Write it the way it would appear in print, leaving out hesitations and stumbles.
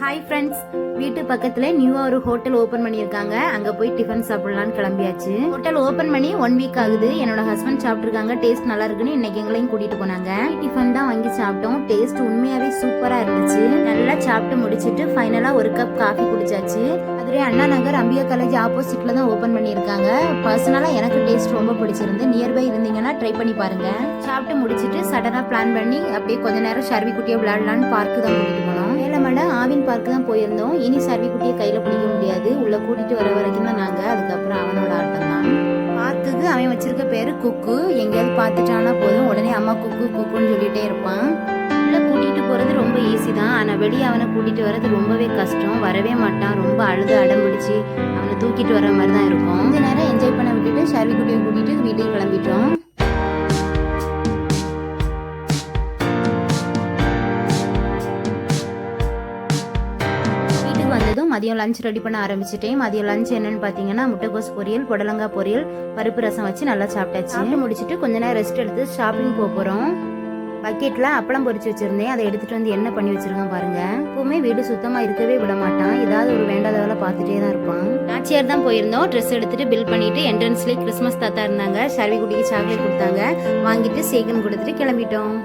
Hi friends, வீட்டு பக்கத்துல நியூவா ஒரு ஹோட்டல் ஓபன் பண்ணியிருக்காங்க. அங்க போய் டிஃபன் சாப்பிடலாம்னு கிளம்பியாச்சு. ஹோட்டல் ஓபன் பண்ணி 1 வீக் ஆகுது. என்னோட ஹஸ்பண்ட் சாப்பிட்டுருக்காங்க, டேஸ்ட் நல்லா இருக்குன்னு இன்னைக்கு எங்களையும் கூட்டிட்டு போனாங்க. டிஃபன் தான் வாங்கி சாப்பிட்டோம். டேஸ்ட் உண்மையாவே சூப்பரா இருந்துச்சு. நல்லா சாப்பிட்டு முடிச்சிட்டு ஃபைனலா ஒரு கப் காஃபி குடிச்சாச்சு. அதுவே அண்ணா நகர் அம்பிகா காலேஜ் ஆப்போசிட்ல தான் ஓபன் பண்ணியிருக்காங்க. பர்சனலா எனக்கு டேஸ்ட் ரொம்ப பிடிச்சிருந்து. நியர்பை இருந்தீங்கன்னா ட்ரை பண்ணி பாருங்க. சாப்பிட்டு முடிச்சிட்டு சடனா பிளான் பண்ணி அப்படியே கொஞ்ச நேரம் சர்வி குட்டியை விளையாடலான்னு பார்க்கு தான் கூட்டிட்டு போனோம். மேலமட ஆவின் பார்க்கு தான் போயிருந்தோம். இனி சர்வி குட்டியை கையில பிடிக்க முடியாது, உள்ள கூட்டிட்டு வர வரைக்கும் தான் நாங்க. அதுக்கப்புறம் அவனோட ஆட்டம் தான். பார்க்குக்கு அவன் வச்சிருக்க பேரு குக்கு. எங்கேயாவது பார்த்துட்டானா போதும் உடனே அம்மா குக்கு குக்குன்னு சொல்லிட்டே இருப்பான். உள்ள கூட்டிட்டு போறது ரொம்ப ஈஸி தான், ஆனா வெளியே அவனை கூட்டிட்டு வர்றது ரொம்பவே கஷ்டம். வரவே மாட்டான், ரொம்ப அழுது அடம் பிடிச்சி அவனை தூக்கிட்டு வர மாதிரி தான் இருக்கும். கொஞ்ச நேரம் என்ஜாய் பண்ண விட்டுட்டு சர்வி குட்டியை கூட்டிட்டு வீட்டுக்கு கிளம்பிட்டோம். மதியம் லஞ்ச் ரெடி பண்ண ஆரம்பிச்சிட்டேன். மதியம் லஞ்ச் என்னன்னு பார்த்தீங்கன்னா முட்டைகோஸ் பொரியல், புடலங்காய் பொரியல், பருப்பு ரசம் வச்சு நல்லா சாப்பிட்டாச்சு. சாப்பிட்டு முடிச்சுட்டு கொஞ்ச நேரம் ரெஸ்ட் எடுத்து ஷாப்பிங் போக போகிறோம். பக்கெட்டில் அப்பளம் பொரிச்சு வச்சிருந்தேன், அதை எடுத்துட்டு வந்து என்ன பண்ணி வச்சிருக்கேன் பாருங்க. எப்பவுமே வீடு சுத்தமாக இருக்கவே விட மாட்டான், ஏதாவது ஒரு வேண்டாத வேலை பார்த்துட்டே தான் இருப்பான். நாச்சியார் தான் போயிருந்தோம். ட்ரெஸ் எடுத்துட்டு பில் பண்ணிட்டு என்ட்ரன்ஸ்லேயே கிறிஸ்மஸ் தாத்தா இருந்தாங்க. சர்வி குட்டிக்கு சாக்லேட் கொடுத்தாங்க, வாங்கிட்டு சேகன் கொடுத்துட்டு கிளம்பிட்டோம்.